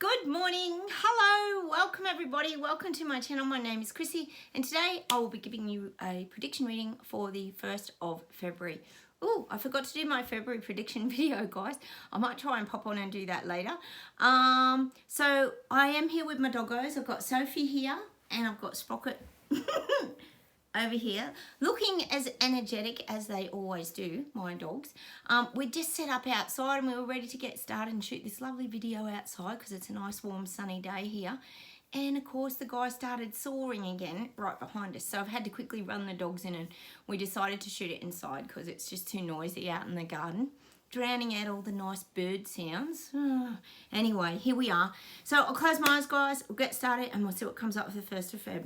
Good morning, hello, welcome everybody, welcome to my channel. My name is Chrissy and today I will be giving you a prediction reading for the 1st of February. Oh, I forgot to do my February prediction video, guys. I might try and pop on and do that later. So I am here with my doggos. I've got Sophie here and I've got Sprocket over here, looking as energetic as they always do, my dogs. We just set up outside and we were ready to get started and shoot this lovely video outside because it's a nice warm sunny day here. And of course the guy started soaring again right behind us. So I've had to quickly run the dogs in and we decided to shoot it inside because it's just too noisy out in the garden, drowning out all the nice bird sounds. Anyway, here we are. So I'll close my eyes, guys. We'll get started and we'll see what comes up for the 1st of Feb.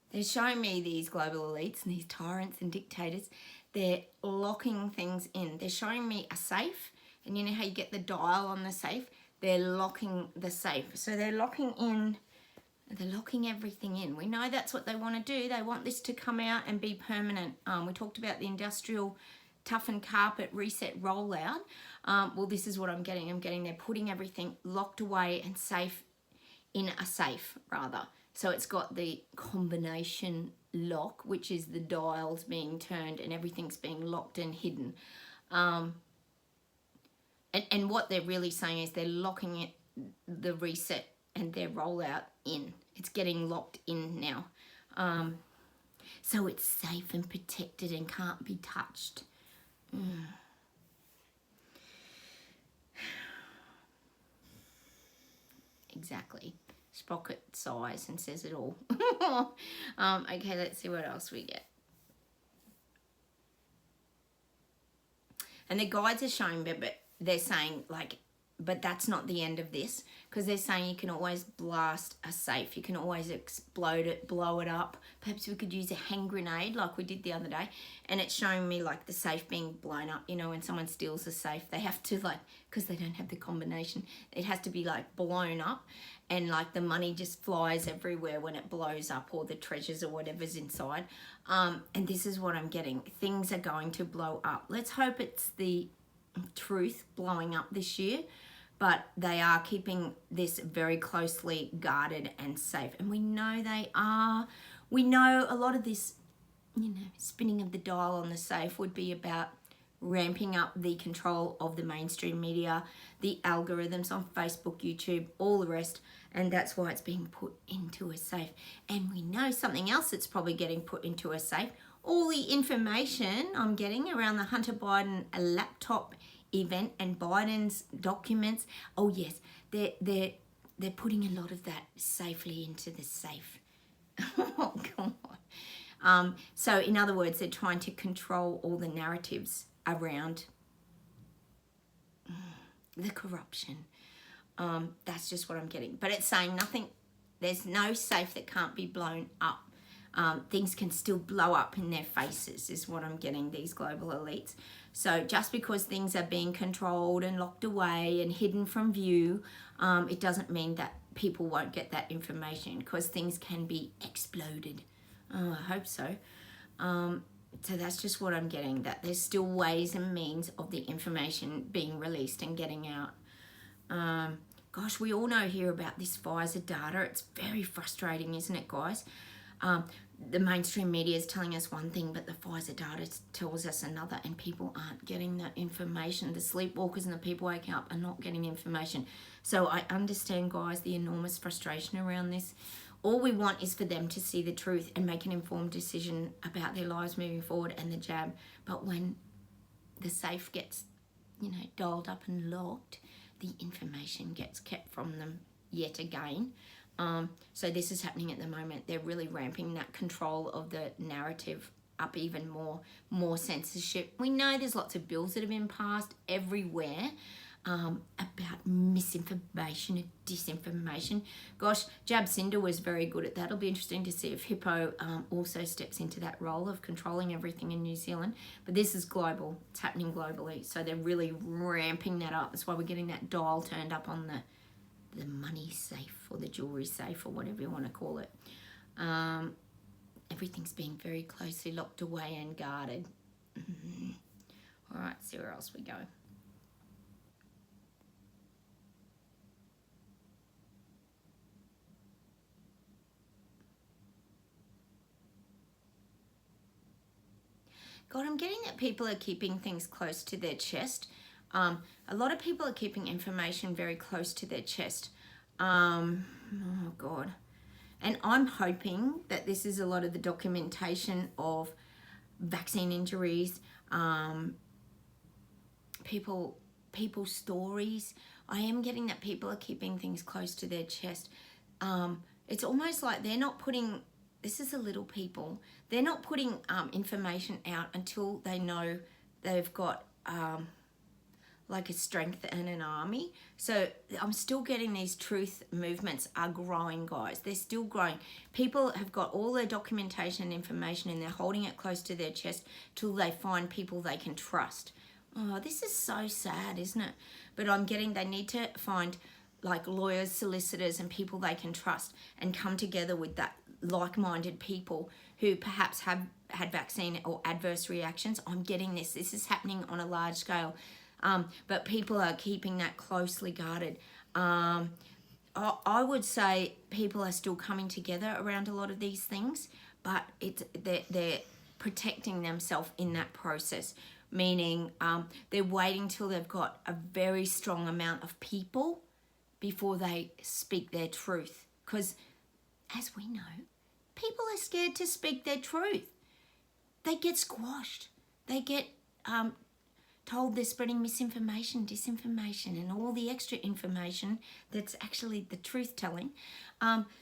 They're showing me these global elites and these tyrants and dictators. They're locking things in. They're showing me a safe. And you know how you get the dial on the safe? They're locking the safe. So they're locking in, they're locking everything in. We know that's what they want to do. They want this to come out and be permanent. We talked about the industrial toughened carpet reset rollout. Well, this is what I'm getting. I'm getting they're putting everything locked away and safe in a safe, rather. So it's got the combination lock, which is the dials being turned and everything's being locked and hidden. And what they're really saying is they're locking it, the reset and their rollout in. It's getting locked in now. So it's safe and protected and can't be touched. Exactly. Sprocket sighs and says it all. Okay, let's see what else we get. And the guides are showing me, but they're saying like, but that's not the end of this, because they're saying you can always blast a safe. You can always explode it, blow it up. Perhaps we could use a hand grenade like we did the other day. And it's showing me like the safe being blown up. You know, when someone steals a safe, they have to like, because they don't have the combination, it has to be like blown up. And like the money just flies everywhere when it blows up, or the treasures or whatever's inside. And this is what I'm getting. Things are going to blow up. Let's hope it's the truth blowing up this year. But they are keeping this very closely guarded and safe. And we know they are. We know a lot of this, you know, spinning of the dial on the safe would be about ramping up the control of the mainstream media, the algorithms on Facebook, YouTube, all the rest. And that's why it's being put into a safe. And we know something else that's probably getting put into a safe. All the information I'm getting around the Hunter Biden laptop event and Biden's documents. Oh yes, they're putting a lot of that safely into the safe. Oh God. So in other words, they're trying to control all the narratives around the corruption. That's just what I'm getting. But it's saying nothing, there's no safe that can't be blown up. Things can still blow up in their faces is what I'm getting, these global elites. So just because things are being controlled and locked away and hidden from view, it doesn't mean that people won't get that information, because things can be exploded. Oh, I hope so. So that's just what I'm getting, that there's still ways and means of the information being released and getting out. Gosh, we all know here about this Pfizer data. It's very frustrating, isn't it, guys? The mainstream media is telling us one thing, but the Pfizer data tells us another, and people aren't getting that information. The sleepwalkers and the people waking up are not getting information. So I understand, guys, the enormous frustration around this. All we want is for them to see the truth and make an informed decision about their lives moving forward and the jab. But when the safe gets, you know, dialed up and locked, the information gets kept from them yet again. So this is happening at the moment. They're really ramping that control of the narrative up even more censorship. We know there's lots of bills that have been passed everywhere about misinformation and disinformation. Gosh, Jacinda was very good at that. It'll be interesting to see if Hippo also steps into that role of controlling everything in New Zealand. But this is global. It's happening globally. So they're really ramping that up. That's why we're getting that dial turned up on the money safe or the jewelry safe or whatever you want to call it. Everything's being very closely locked away and guarded. All right, see where else we go. God, I'm getting that people are keeping things close to their chest. A lot of people are keeping information very close to their chest. Oh, God. And I'm hoping that this is a lot of the documentation of vaccine injuries, people's stories. I am getting that people are keeping things close to their chest. It's almost like they're not putting, this is the little people, they're not putting information out until they know they've got like a strength and an army. So I'm still getting these truth movements are growing, guys. They're still growing. People have got all their documentation and information and they're holding it close to their chest till they find people they can trust. Oh, this is so sad, isn't it? But I'm getting they need to find like lawyers, solicitors, and people they can trust and come together with that like-minded people who perhaps have had vaccine or adverse reactions. I'm getting this. This is happening on a large scale. But people are keeping that closely guarded. I would say people are still coming together around a lot of these things, but they're protecting themselves in that process, meaning they're waiting till they've got a very strong amount of people before they speak their truth. Because, as we know, people are scared to speak their truth. They get squashed. They get told they're spreading misinformation, disinformation, and all the extra information that's actually the truth telling.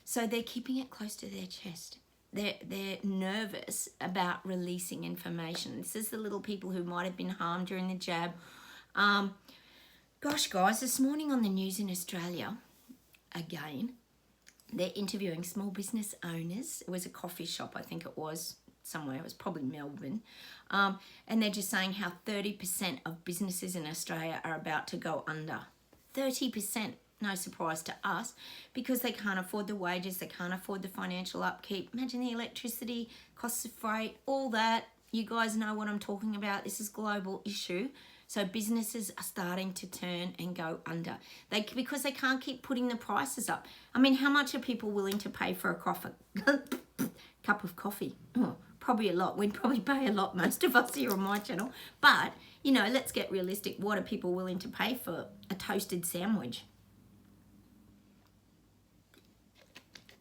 So they're keeping it close to their chest. They're nervous about releasing information. This is the little people who might have been harmed during the jab. Gosh, guys, this morning on the news in Australia, again, they're interviewing small business owners. It was a coffee shop, I think it was, somewhere. It was probably Melbourne. And they're just saying how 30% of businesses in Australia are about to go under. 30%. No surprise to us, because they can't afford the wages, they can't afford the financial upkeep. Imagine the electricity, costs of freight, all that. You guys know what I'm talking about. This is a global issue. So businesses are starting to turn and go under. Because they can't keep putting the prices up. I mean, how much are people willing to pay for a cup of coffee? Oh, probably a lot. We'd probably pay a lot, most of us here on my channel. But, you know, let's get realistic. What are people willing to pay for a toasted sandwich?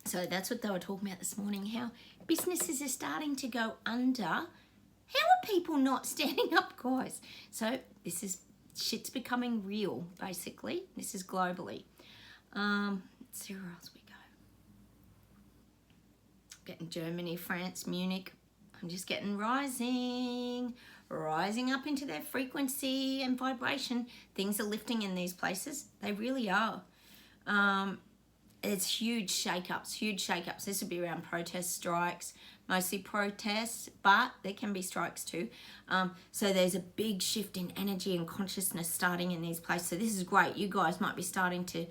So that's what they were talking about this morning, how businesses are starting to go under. How are people not standing up, guys? So this is, shit's becoming real, basically. This is globally. Let's see where else we go. Getting Germany, France, Munich. I'm just getting rising up into their frequency and vibration. Things are lifting in these places. They really are. It's huge shake-ups. This would be around protest strikes, mostly protests, but there can be strikes too. So there's a big shift in energy and consciousness starting in these places. So this is great. You guys might be starting to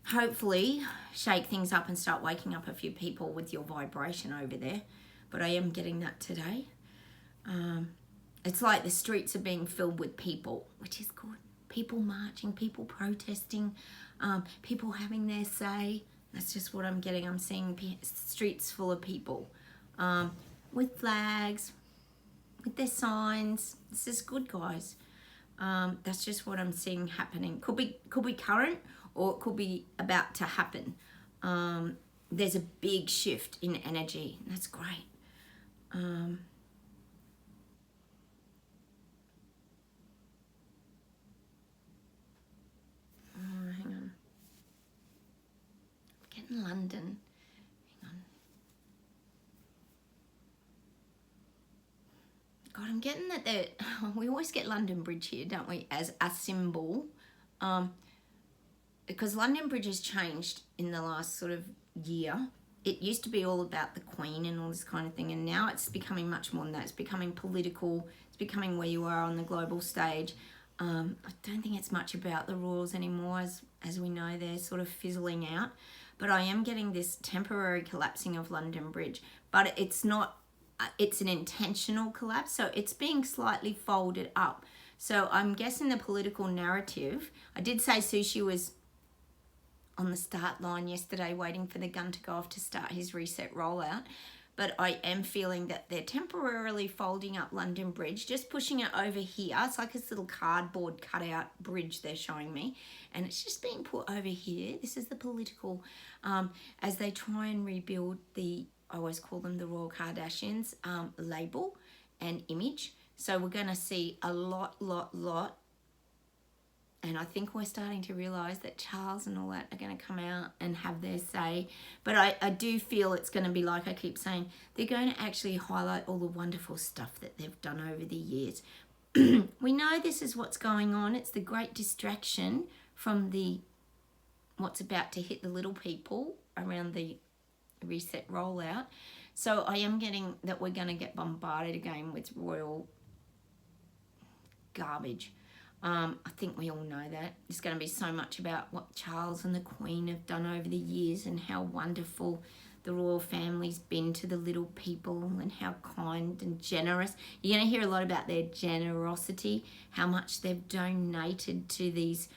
hopefully shake things up and start waking up a few people with your vibration over there. But I am getting that today. It's like the streets are being filled with people, which is good. People marching, people protesting, people having their say. That's just what I'm getting. I'm seeing streets full of people with flags, with their signs. This is good, guys. That's just what I'm seeing happening. Could be current, or it could be about to happen. There's a big shift in energy. That's great. Hang on. I'm getting London. Hang on. God, I'm getting that we always get London Bridge here, don't we, as a symbol. Because London Bridge has changed in the last sort of year. It used to be all about the Queen and all this kind of thing, and now it's becoming much more than that. It's becoming political. It's becoming where you are on the global stage. I don't think it's much about the rules anymore, as we know they're sort of fizzling out. But I am getting this temporary collapsing of London Bridge. But it's not it's an intentional collapse, so it's being slightly folded up. So I'm guessing the political narrative, I did say Sushi was on the start line yesterday waiting for the gun to go off to start his reset rollout, but I am feeling that they're temporarily folding up London Bridge, just pushing it over here. It's like this little cardboard cutout bridge they're showing me, and it's just being put over here. This is the political, as they try and rebuild the, I always call them the Royal Kardashians, label and image. So we're going to see a lot, and I think we're starting to realise that Charles and all that are going to come out and have their say. But I do feel it's going to be, like I keep saying, they're going to actually highlight all the wonderful stuff that they've done over the years. We know this is what's going on. It's the great distraction from what's about to hit the little people around the reset rollout. So I am getting that we're going to get bombarded again with royal garbage. I think we all know that. There's going to be so much about what Charles and the Queen have done over the years and how wonderful the royal family's been to the little people and how kind and generous. You're going to hear a lot about their generosity, how much they've donated to these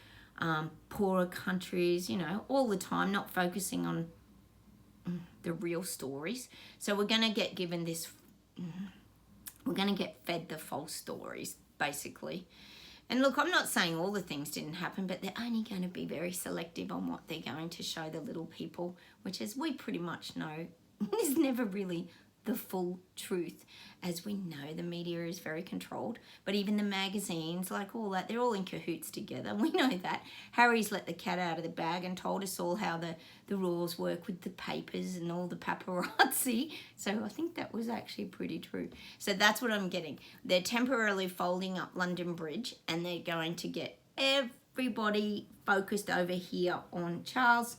poorer countries, you know, all the time, not focusing on the real stories. So we're going to get given this, we're going to get fed the false stories, basically. And look, I'm not saying all the things didn't happen, but they're only going to be very selective on what they're going to show the little people, which, as we pretty much know, is never really the full truth. As we know, the media is very controlled, but even the magazines, like all that, they're all in cahoots together. We know that. Harry's let the cat out of the bag and told us all how the rules work with the papers and all the paparazzi. So I think that was actually pretty true. So that's what I'm getting. They're temporarily folding up London Bridge, and they're going to get everybody focused over here on Charles,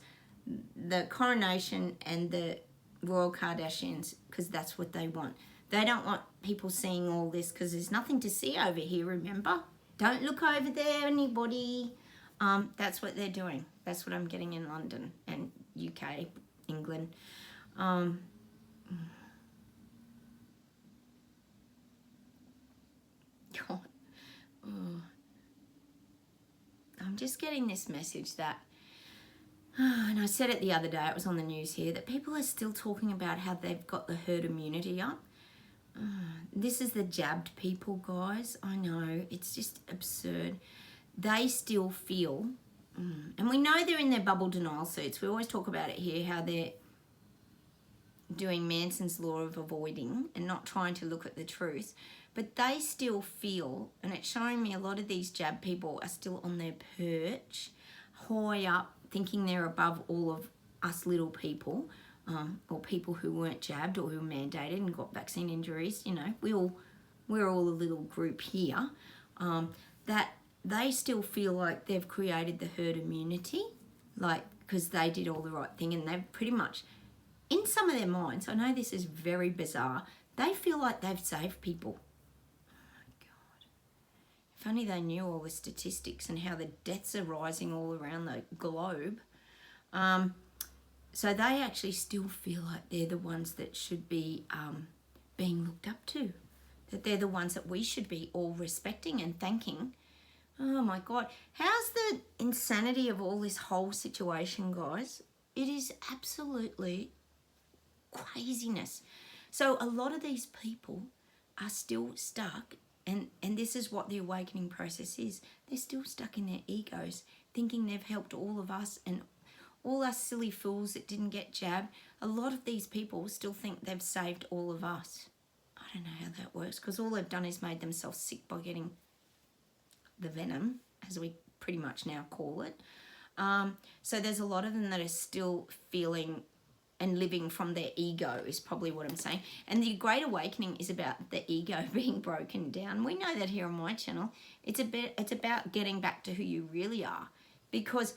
the Coronation, and the Royal Kardashians, because that's what they want. They don't want people seeing all this because there's nothing to see over here, remember? Don't look over there, anybody. That's what they're doing. That's what I'm getting in London and UK, England. God. Oh. I'm just getting this message that, and I said it the other day, it was on the news here, that people are still talking about how they've got the herd immunity up. This is the jabbed people, guys. I know, it's just absurd. They still feel, and we know they're in their bubble denial suits. We always talk about it here, how they're doing Manson's law of avoiding and not trying to look at the truth. But they still feel, and it's showing me a lot of these jab people are still on their perch, high up, thinking they're above all of us little people, or people who weren't jabbed or who were mandated and got vaccine injuries. You know, we're all a little group here, that they still feel like they've created the herd immunity, like, because they did all the right thing, and they've pretty much, in some of their minds, I know this is very bizarre, they feel like they've saved people. If only they knew all the statistics and how the deaths are rising all around the globe. So they actually still feel like they're the ones that should be being looked up to. That they're the ones that we should be all respecting and thanking. Oh my God. How's the insanity of all this whole situation, guys? It is absolutely craziness. So a lot of these people are still stuck. And this is what the awakening process is. They're still stuck in their egos, thinking they've helped all of us and all us silly fools that didn't get jabbed. A lot of these people still think they've saved all of us. I don't know how that works, because all they've done is made themselves sick by getting the venom, as we pretty much now call it. So there's a lot of them that are still feeling and living from their ego, is probably what I'm saying. And the Great Awakening is about the ego being broken down. We know that here on my channel. It's about getting back to who you really are. Because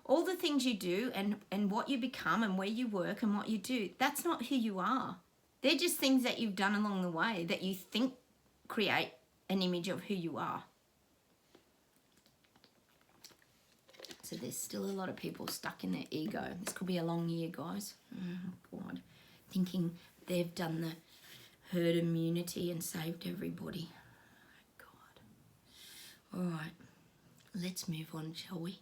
all the things you do and what you become and where you work and what you do, that's not who you are. They're just things that you've done along the way that you think create an image of who you are. So there's still a lot of people stuck in their ego. This could be a long year, guys. Oh, God. Thinking they've done herd immunity and saved everybody. God. All right, let's move on, shall we?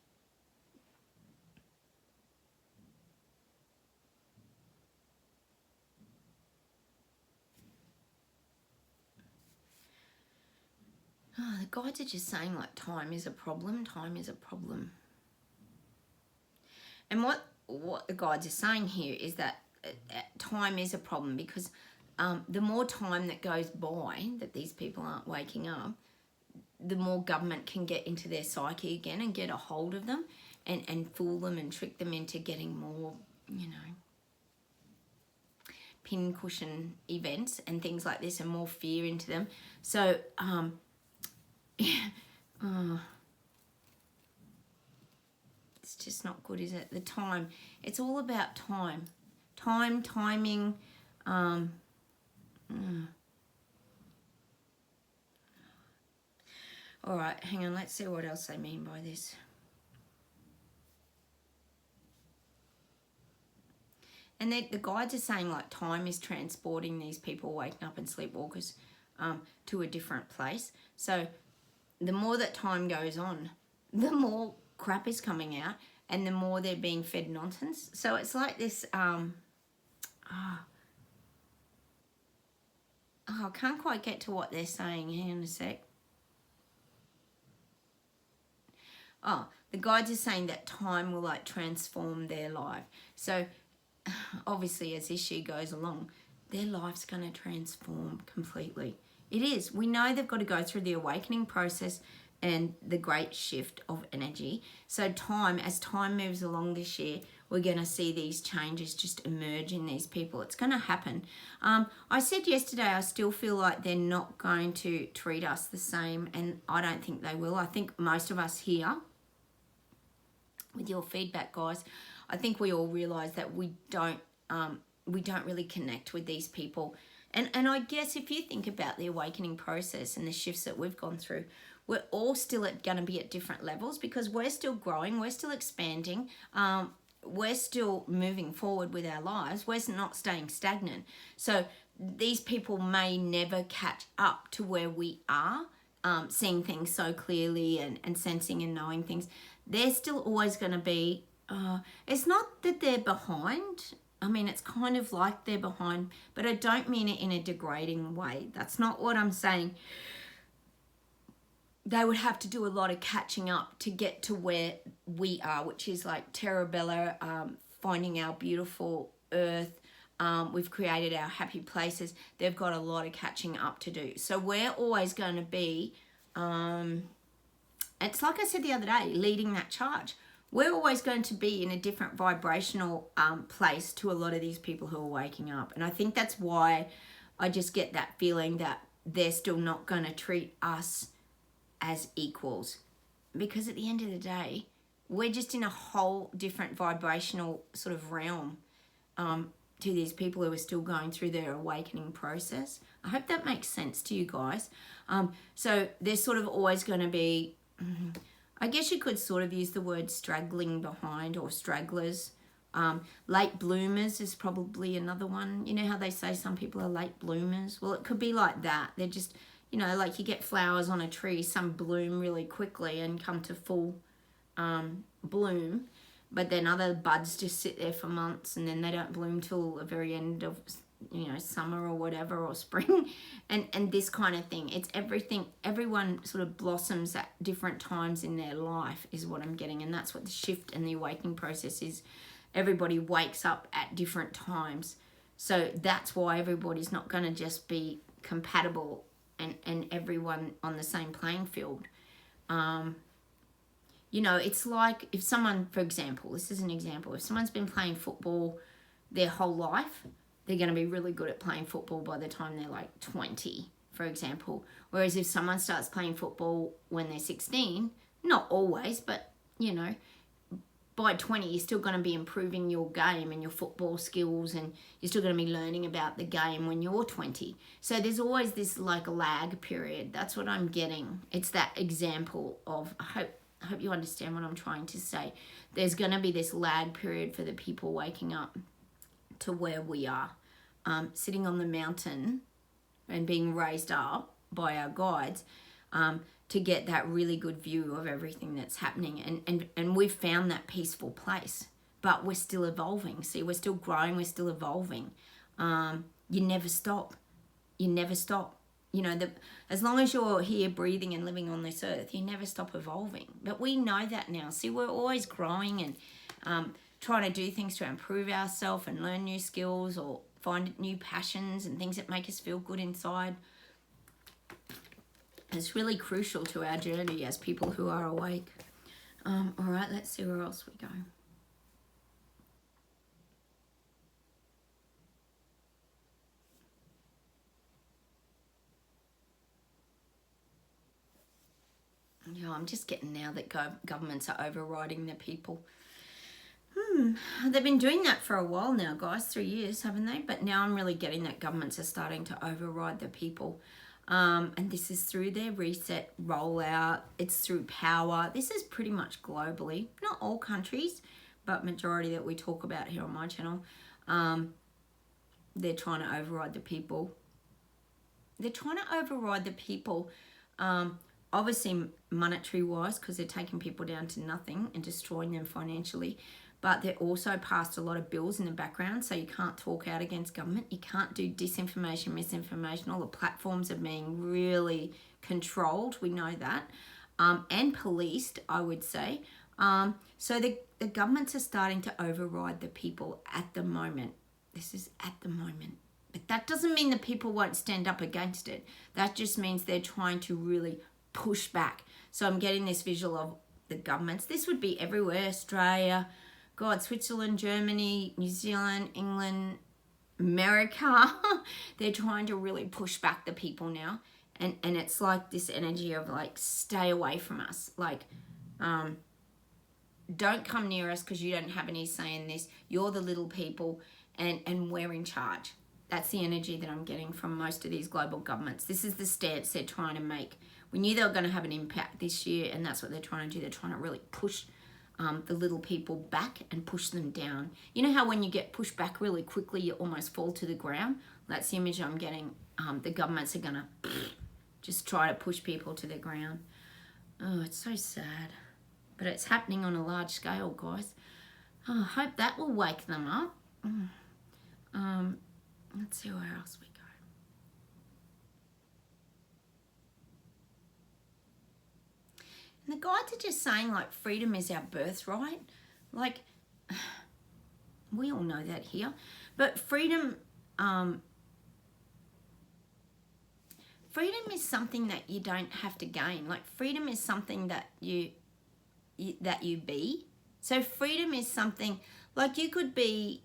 Oh, the guides are just saying like time is a problem, time is a problem. And what the guides are saying here is that time is a problem because the more time that goes by that these people aren't waking up, the more government can get into their psyche again and get a hold of them and fool them and trick them into getting more, you know, pincushion events and things like this and more fear into them. So, it's just not good, is it? The time. It's all about time. Timing. All right, hang on. Let's see what else they mean by this. And the guides are saying like time is transporting these people waking up and sleepwalkers to a different place. So the more that time goes on, the more crap is coming out and the more they're being fed nonsense. So it's like this, I can't quite get to what they're saying. Hang on a sec. Oh, the guides are saying that time will like transform their life. So obviously as this year goes along, their life's going to transform completely. It is. We know they've got to go through the awakening process and the great shift of energy. So as time moves along this year, we're going to see these changes just emerge in these people. It's going to happen. I said yesterday, I still feel like they're not going to treat us the same, and I don't think they will. I think most of us here, with your feedback, guys, I think we all realise that we don't really connect with these people. And I guess if you think about the awakening process and the shifts that we've gone through, we're all still going to be at different levels because we're still growing, we're still expanding, we're still moving forward with our lives, we're not staying stagnant. So these people may never catch up to where we are, seeing things so clearly and sensing and knowing things. They're still always going to be, it's not that they're behind. I mean, it's kind of like they're behind, but I don't mean it in a degrading way. That's not what I'm saying. They would have to do a lot of catching up to get to where we are, which is like Terra Bella, finding our beautiful earth. We've created our happy places. They've got a lot of catching up to do. So we're always going to be, it's like I said the other day, leading that charge. We're always going to be in a different vibrational place to a lot of these people who are waking up. And I think that's why I just get that feeling that they're still not going to treat us as equals. Because at the end of the day, we're just in a whole different vibrational sort of realm to these people who are still going through their awakening process. I hope that makes sense to you guys. So they're sort of always going to be... I guess you could sort of use the word straggling behind or stragglers. Late bloomers is probably another one. You know how they say some people are late bloomers? Well, it could be like that. They're just, you know, like you get flowers on a tree, some bloom really quickly and come to full bloom, but then other buds just sit there for months and then they don't bloom till the very end of, you know, summer or whatever, or spring, and this kind of thing. It's everything. Everyone sort of blossoms at different times in their life is what I'm getting, and that's what the shift and the awakening process is. Everybody wakes up at different times, so that's why everybody's not going to just be compatible and everyone on the same playing field. You know, it's like if someone, for example, this is an example, if someone's been playing football their whole life, they're going to be really good at playing football by the time they're like 20, for example. Whereas if someone starts playing football when they're 16, not always, but, you know, by 20, you're still going to be improving your game and your football skills, and you're still going to be learning about the game when you're 20. So there's always this like lag period. That's what I'm getting. It's that example of, I hope you understand what I'm trying to say. There's going to be this lag period for the people waking up to where we are, sitting on the mountain and being raised up by our guides to get that really good view of everything that's happening. And we've found that peaceful place, but we're still evolving. See, we're still growing, we're still evolving. You never stop. You never stop. You know, as long as you're here breathing and living on this earth, you never stop evolving. But we know that now. See, we're always growing and trying to do things to improve ourselves and learn new skills or find new passions and things that make us feel good inside. It's really crucial to our journey as people who are awake. All right, let's see where else we go. Yeah, I'm just getting now that governments are overriding the people. They've been doing that for a while now, guys, 3 years, haven't they? But now I'm really getting that governments are starting to override the people. And this is through their reset rollout. It's through power. This is pretty much globally. Not all countries, but majority that we talk about here on my channel. They're trying to override the people. They're trying to override the people, obviously monetary-wise, because they're taking people down to nothing and destroying them financially. But they're also passed a lot of bills in the background, so you can't talk out against government. You can't do disinformation, misinformation. All the platforms are being really controlled. We know that. And policed, I would say. So the governments are starting to override the people at the moment. This is at the moment. But that doesn't mean the people won't stand up against it. That just means they're trying to really push back. So I'm getting this visual of the governments. This would be everywhere. Australia, God, Switzerland, Germany, New Zealand, England, America. They're trying to really push back the people now. And it's like this energy of like, stay away from us. Like, don't come near us because you don't have any say in this. You're the little people and we're in charge. That's the energy that I'm getting from most of these global governments. This is the stance they're trying to make. We knew they were going to have an impact this year, and that's what they're trying to do. They're trying to really push the little people back and push them down. You know how when you get pushed back really quickly, you almost fall to the ground? That's the image I'm getting. The governments are going to just try to push people to the ground. Oh, it's so sad. But it's happening on a large scale, guys. Oh, I hope that will wake them up. Let's see where else we go. And the guides are just saying, like, freedom is our birthright. Like, we all know that here. But freedom is something that you don't have to gain. Like, freedom is something that you be. So freedom is something, like, you could be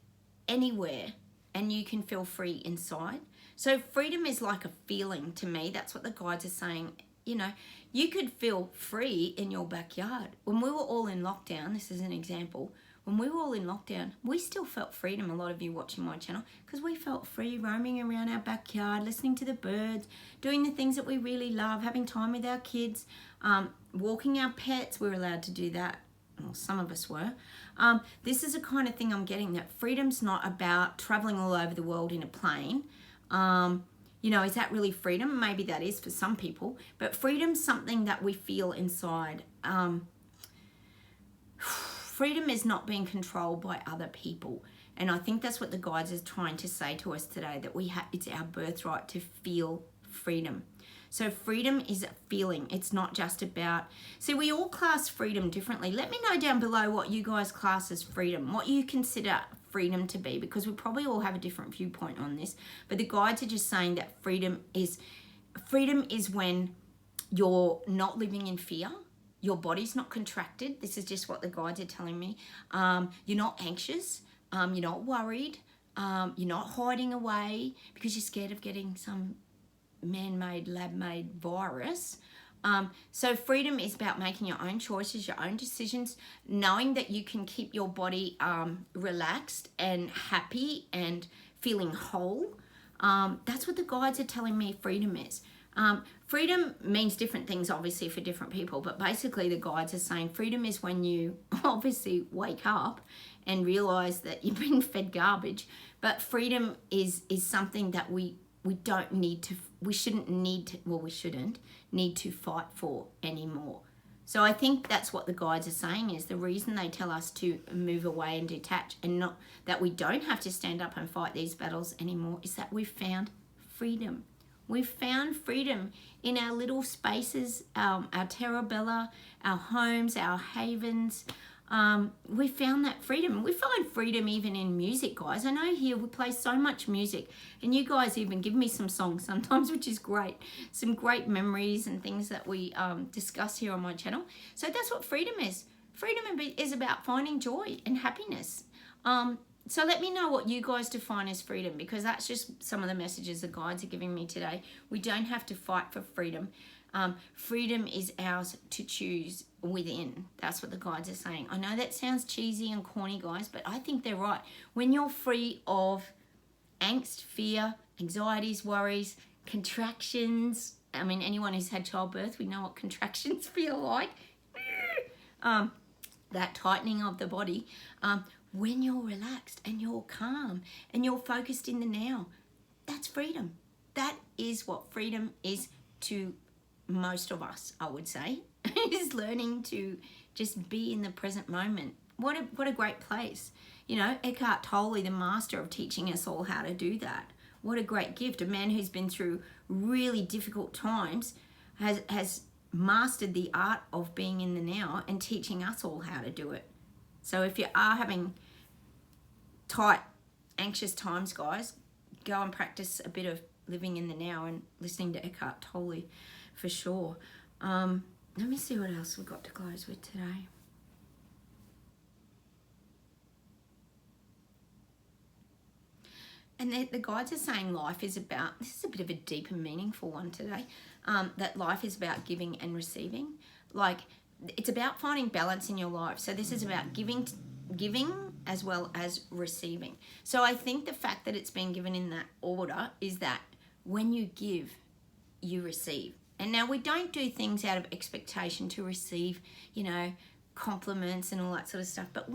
anywhere and you can feel free inside. So freedom is like a feeling to me. That's what the guides are saying. You know, you could feel free in your backyard. When we were all in lockdown, this is an example. When we were all in lockdown, we still felt freedom, a lot of you watching my channel, because we felt free roaming around our backyard, listening to the birds, doing the things that we really love, having time with our kids, walking our pets. We were allowed to do that. Well, some of us were. This is the kind of thing I'm getting, that freedom's not about traveling all over the world in a plane. You know, is that really freedom? Maybe that is for some people, but freedom's something that we feel inside. Freedom is not being controlled by other people. And I think that's what the guides are trying to say to us today, that it's our birthright to feel freedom. So freedom is a feeling. It's not just about... See, we all class freedom differently. Let me know down below what you guys class as freedom, what you consider freedom to be, because we probably all have a different viewpoint on this. But the guides are just saying that freedom is when you're not living in fear. Your body's not contracted. This is just what the guides are telling me. You're not anxious. You're not worried. You're not hiding away because you're scared of getting some man-made, lab-made virus. So freedom is about making your own choices, your own decisions, knowing that you can keep your body relaxed and happy and feeling whole. That's what the guides are telling me freedom is. Freedom means different things, obviously, for different people, but basically the guides are saying freedom is when you obviously wake up and realize that you've been fed garbage. But freedom is something that we don't need we shouldn't need to, well, we shouldn't need to fight for anymore. So I think that's what the guides are saying, is the reason they tell us to move away and detach, and not that we don't have to stand up and fight these battles anymore, is that we've found freedom. We've found freedom in our little spaces, our terra bella, our homes, our havens. We found that freedom. We find freedom even in music, guys. I know here we play so much music, and you guys even give me some songs sometimes, which is great. Some great memories and things that we discuss here on my channel. So that's what freedom is. Freedom is about finding joy and happiness. So let me know what you guys define as freedom, because that's just some of the messages the guides are giving me today. We don't have to fight for freedom. Freedom is ours to choose within. That's what the guides are saying. I know that sounds cheesy and corny, guys, but I think they're right. When you're free of angst, fear, anxieties, worries, contractions. I mean, anyone who's had childbirth, we know what contractions feel like. That tightening of the body. When you're relaxed and you're calm and you're focused in the now, that's freedom. That is what freedom is to most of us, I would say, is learning to just be in the present moment. What a great place. You know, Eckhart Tolle, the master of teaching us all how to do that. What a great gift. A man who's been through really difficult times has mastered the art of being in the now and teaching us all how to do it. So if you are having tight, anxious times, guys, go and practice a bit of living in the now and listening to Eckhart Tolle for sure. Let me see what else we've got to close with today. And the guides are saying life is about, this is a bit of a deep and meaningful one today, that life is about giving and receiving. Like, it's about finding balance in your life. So this is about giving as well as receiving. So I think the fact that it's been given in that order is that when you give, you receive. And now we don't do things out of expectation to receive, you know, compliments and all that sort of stuff. But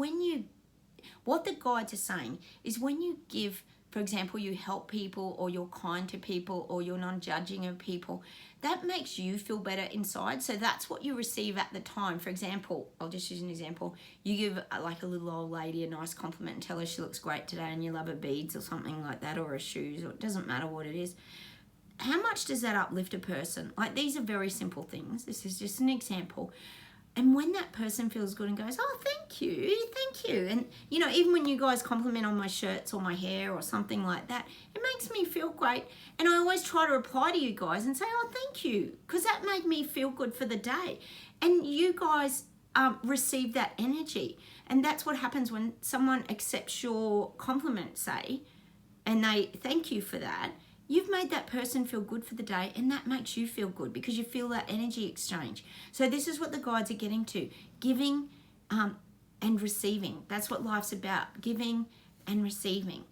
what the guides are saying is when you give, for example, you help people, or you're kind to people, or you're non-judging of people, that makes you feel better inside. So that's what you receive at the time. For example, I'll just use an example. You give like a little old lady a nice compliment and tell her she looks great today, and you love her beads or something like that, or her shoes, or it doesn't matter what it is. How much does that uplift a person? Like, these are very simple things. This is just an example. And when that person feels good and goes, oh, thank you. And, you know, even when you guys compliment on my shirts or my hair or something like that, it makes me feel great. And I always try to reply to you guys and say, oh, thank you, because that made me feel good for the day. And you guys receive that energy. And that's what happens when someone accepts your compliment, say, and they thank you for that. You've made that person feel good for the day, and that makes you feel good because you feel that energy exchange. So this is what the guides are getting to, giving and receiving. That's what life's about, giving and receiving.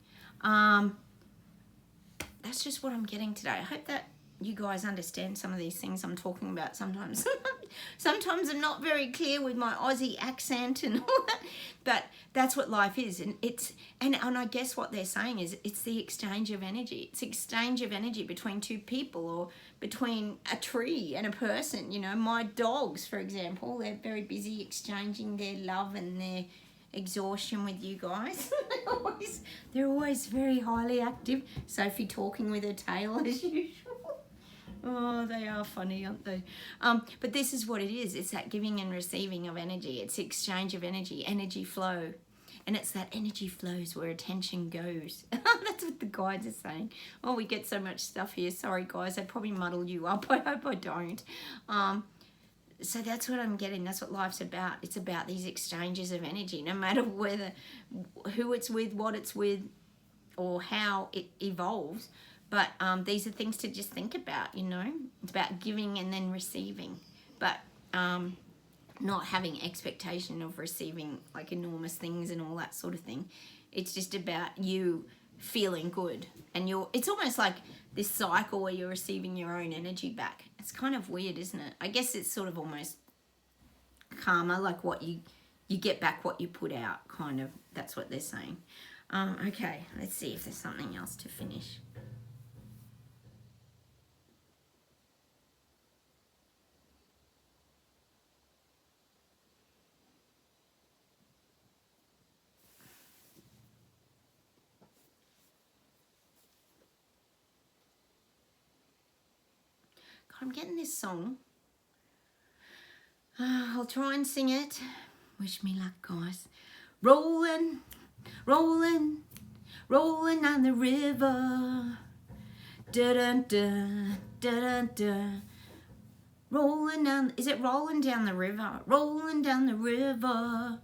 That's just what I'm getting today. I hope that you guys understand some of these things I'm talking about sometimes. Sometimes I'm not very clear with my Aussie accent and all that, but that's what life is. And and I guess what they're saying is it's the exchange of energy. It's exchange of energy between two people, or between a tree and a person. You know, my dogs, for example, they're very busy exchanging their love and their exhaustion with you guys. They're always very highly active. Sophie talking with her tail as usual. Oh, they are funny, aren't they? But this is what it is. It's that giving and receiving of energy. It's the exchange of energy flow. And it's that energy flows where attention goes. That's what the guides are saying. Oh, we get so much stuff here. Sorry, guys. I probably muddle you up. I hope I don't. So that's what I'm getting. That's what life's about. It's about these exchanges of energy, no matter who it's with, what it's with, or how it evolves. But these are things to just think about, you know. It's about giving and then receiving. But not having expectation of receiving like enormous things and all that sort of thing. It's just about you feeling good. And it's almost like this cycle where you're receiving your own energy back. It's kind of weird, isn't it? I guess it's sort of almost karma, like what you get back what you put out, kind of. That's what they're saying. Okay, let's see if there's something else to finish. God, I'm getting this song. I'll try and sing it. Wish me luck, guys. Rolling, rolling, rolling down the river. Da-dun-dun, da-dun-dun. Rolling down, is it rolling down the river? Rolling down the river.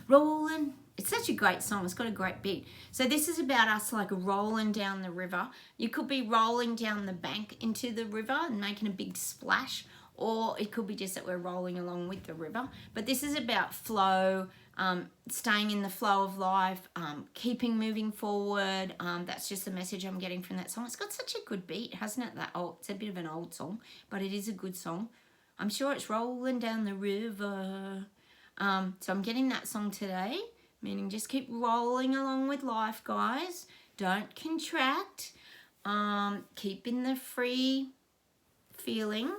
Rolling. It's such a great song. It's got a great beat. So this is about us like rolling down the river. You could be rolling down the bank into the river and making a big splash, or it could be just that we're rolling along with the river. But this is about flow, staying in the flow of life, keeping moving forward. That's just the message I'm getting from that song. It's got such a good beat, hasn't it? That old, it's a bit of an old song, but it is a good song. I'm sure it's rolling down the river. So I'm getting that song today, meaning just keep rolling along with life, guys. Don't contract. Keep in the free feeling.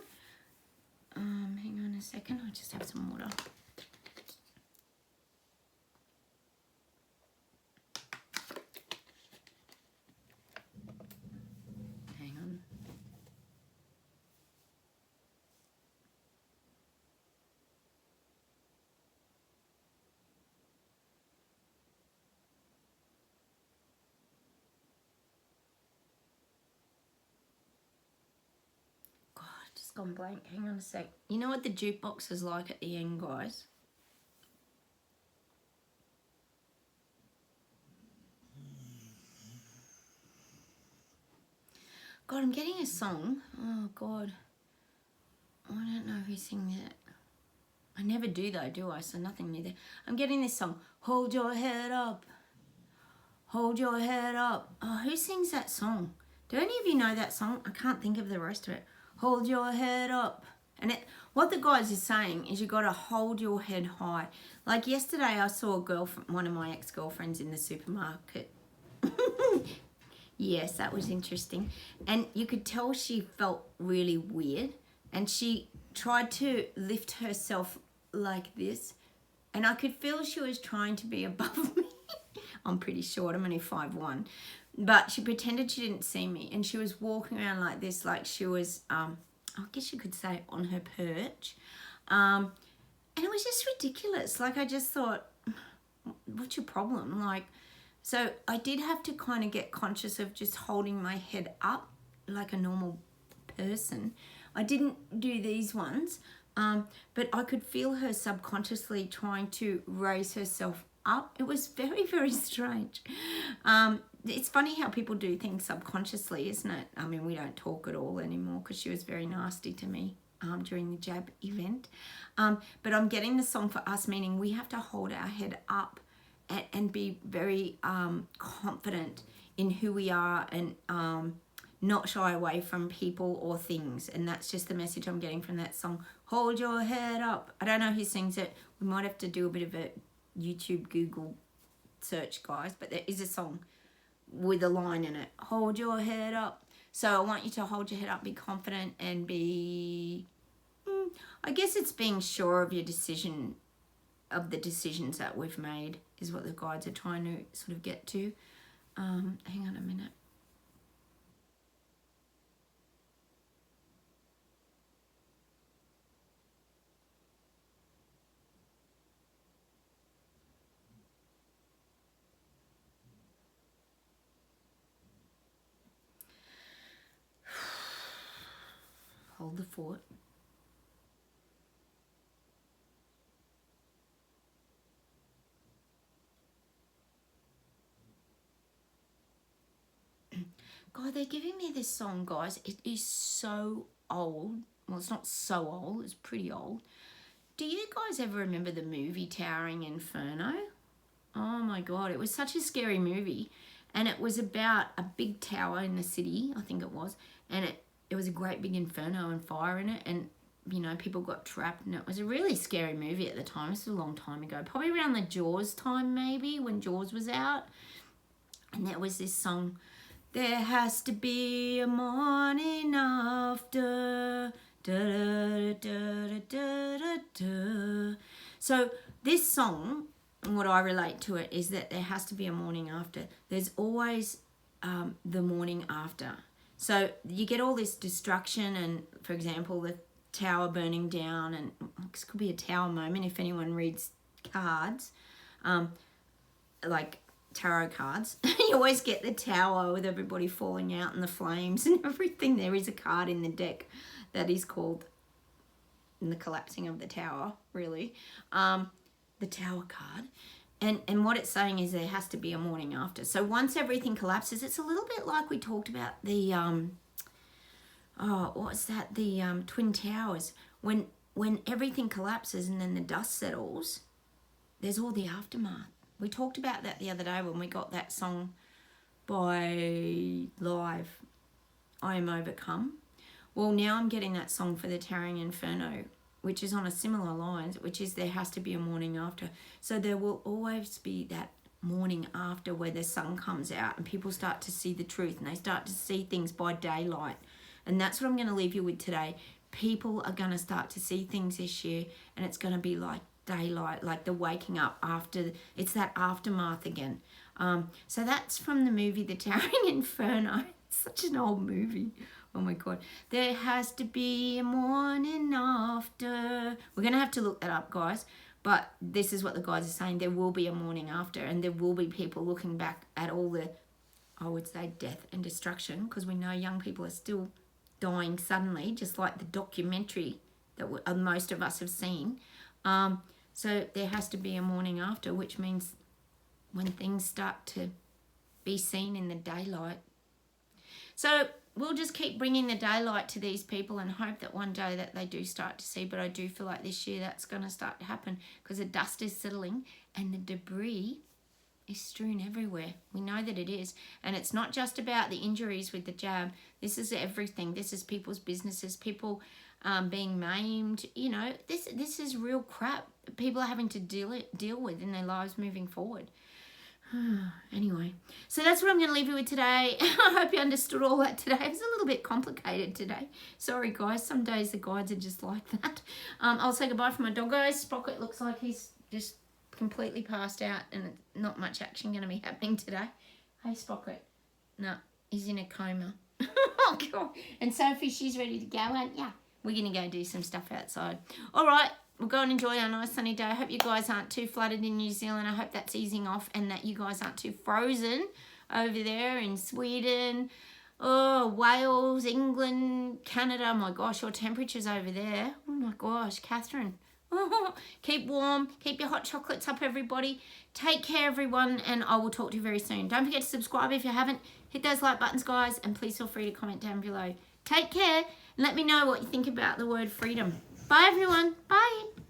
Hang on a second. I just have some water. Hang on. Just gone blank. Hang on a sec. You know what the jukebox is like at the end, guys? God, I'm getting a song. Oh, God. I don't know who sings it. I never do, though, do I? So nothing new there. I'm getting this song. Hold your head up. Hold your head up. Oh, who sings that song? Do any of you know that song? I can't think of the rest of it. Hold your head up. And what the guys is saying is you got to hold your head high. Like yesterday I saw a girlfriend, one of my ex-girlfriends in the supermarket. Yes, that was interesting. And you could tell she felt really weird. And she tried to lift herself like this. And I could feel she was trying to be above me. I'm pretty short. I'm only 5'1". But she pretended she didn't see me. And she was walking around like this, like she was, I guess you could say, on her perch. And it was just ridiculous. Like, I just thought, what's your problem? Like, so I did have to kind of get conscious of just holding my head up like a normal person. I didn't do these ones, but I could feel her subconsciously trying to raise herself up. It was very, very strange. It's funny how people do things subconsciously, isn't it? I mean, we don't talk at all anymore because she was very nasty to me during the jab event. But I'm getting the song for us, meaning we have to hold our head up and be very confident in who we are and not shy away from people or things. And that's just the message I'm getting from that song. Hold your head up. I don't know who sings it. We might have to do a bit of a YouTube, Google search, guys. But there is a song with a line in it. Hold your head up. So I want you to hold your head up, be confident, and be, I guess it's being sure of your decision, of the decisions that we've made, is what the guides are trying to sort of get to. Hang on a minute. Hold the fort. God, they're giving me this song, guys. It is so old. Well, it's not so old. It's pretty old. Do you guys ever remember the movie Towering Inferno? Oh, my God. It was such a scary movie. And it was about a big tower in the city, I think it was. And it was a great big inferno and fire in it. And, you know, people got trapped. And it was a really scary movie at the time. This was a long time ago. Probably around the Jaws time, maybe, when Jaws was out. And there was this song... There has to be a morning after. Da, da, da, da, da, da. So this song, what I relate to it is that there has to be a morning after. There's always the morning after. So you get all this destruction and, for example, the tower burning down, and this could be a tower moment if anyone reads cards, like tarot cards. You always get the tower with everybody falling out and the flames and everything. There is a card in the deck that is called the collapsing of the tower, really. The tower card. And what it's saying is there has to be a morning after. So once everything collapses, it's a little bit like we talked about the, what was that? The Twin Towers. When everything collapses and then the dust settles, there's all the aftermath. We talked about that the other day when we got that song by Live, I Am Overcome. Well, now I'm getting that song for the Towering Inferno, which is on a similar lines, which is there has to be a morning after. So there will always be that morning after where the sun comes out and people start to see the truth and they start to see things by daylight. And that's what I'm going to leave you with today. People are going to start to see things this year, and it's going to be like daylight, like the waking up after. It's that aftermath again. So that's from the movie The Towering Inferno. It's such an old movie. Oh my God. There has to be a morning after. We're going to have to look that up, guys. But this is what the guys are saying. There will be a morning after, and there will be people looking back at all the, I would say, death and destruction, because we know young people are still dying suddenly, just like the documentary that most of us have seen. So there has to be a morning after, which means when things start to be seen in the daylight. So we'll just keep bringing the daylight to these people and hope that one day that they do start to see. But I do feel like this year that's going to start to happen, because the dust is settling and the debris is strewn everywhere. We know that it is. And it's not just about the injuries with the jab. This is everything. This is people's businesses, people being maimed. You know, this is real crap people are having to deal with in their lives moving forward. Anyway, so that's what I'm going to leave you with today. I hope you understood all that today. It was a little bit complicated today. Sorry, guys. Some days the guides are just like that. I'll say goodbye for my doggo. Sprocket looks like he's just completely passed out, and not much action going to be happening today. Hey, Sprocket. No, he's in a coma. Oh, God. And Sophie, she's ready to go, aren't ya? We're going to go do some stuff outside. All right. We'll go and enjoy our nice sunny day. I hope you guys aren't too flooded in New Zealand. I hope that's easing off and that you guys aren't too frozen over there in Sweden, Wales, England, Canada. Oh my gosh, your temperature's over there. Oh my gosh, Catherine. Keep warm. Keep your hot chocolates up, everybody. Take care, everyone, and I will talk to you very soon. Don't forget to subscribe if you haven't. Hit those like buttons, guys, and please feel free to comment down below. Take care, and let me know what you think about the word freedom. Bye, everyone. Bye.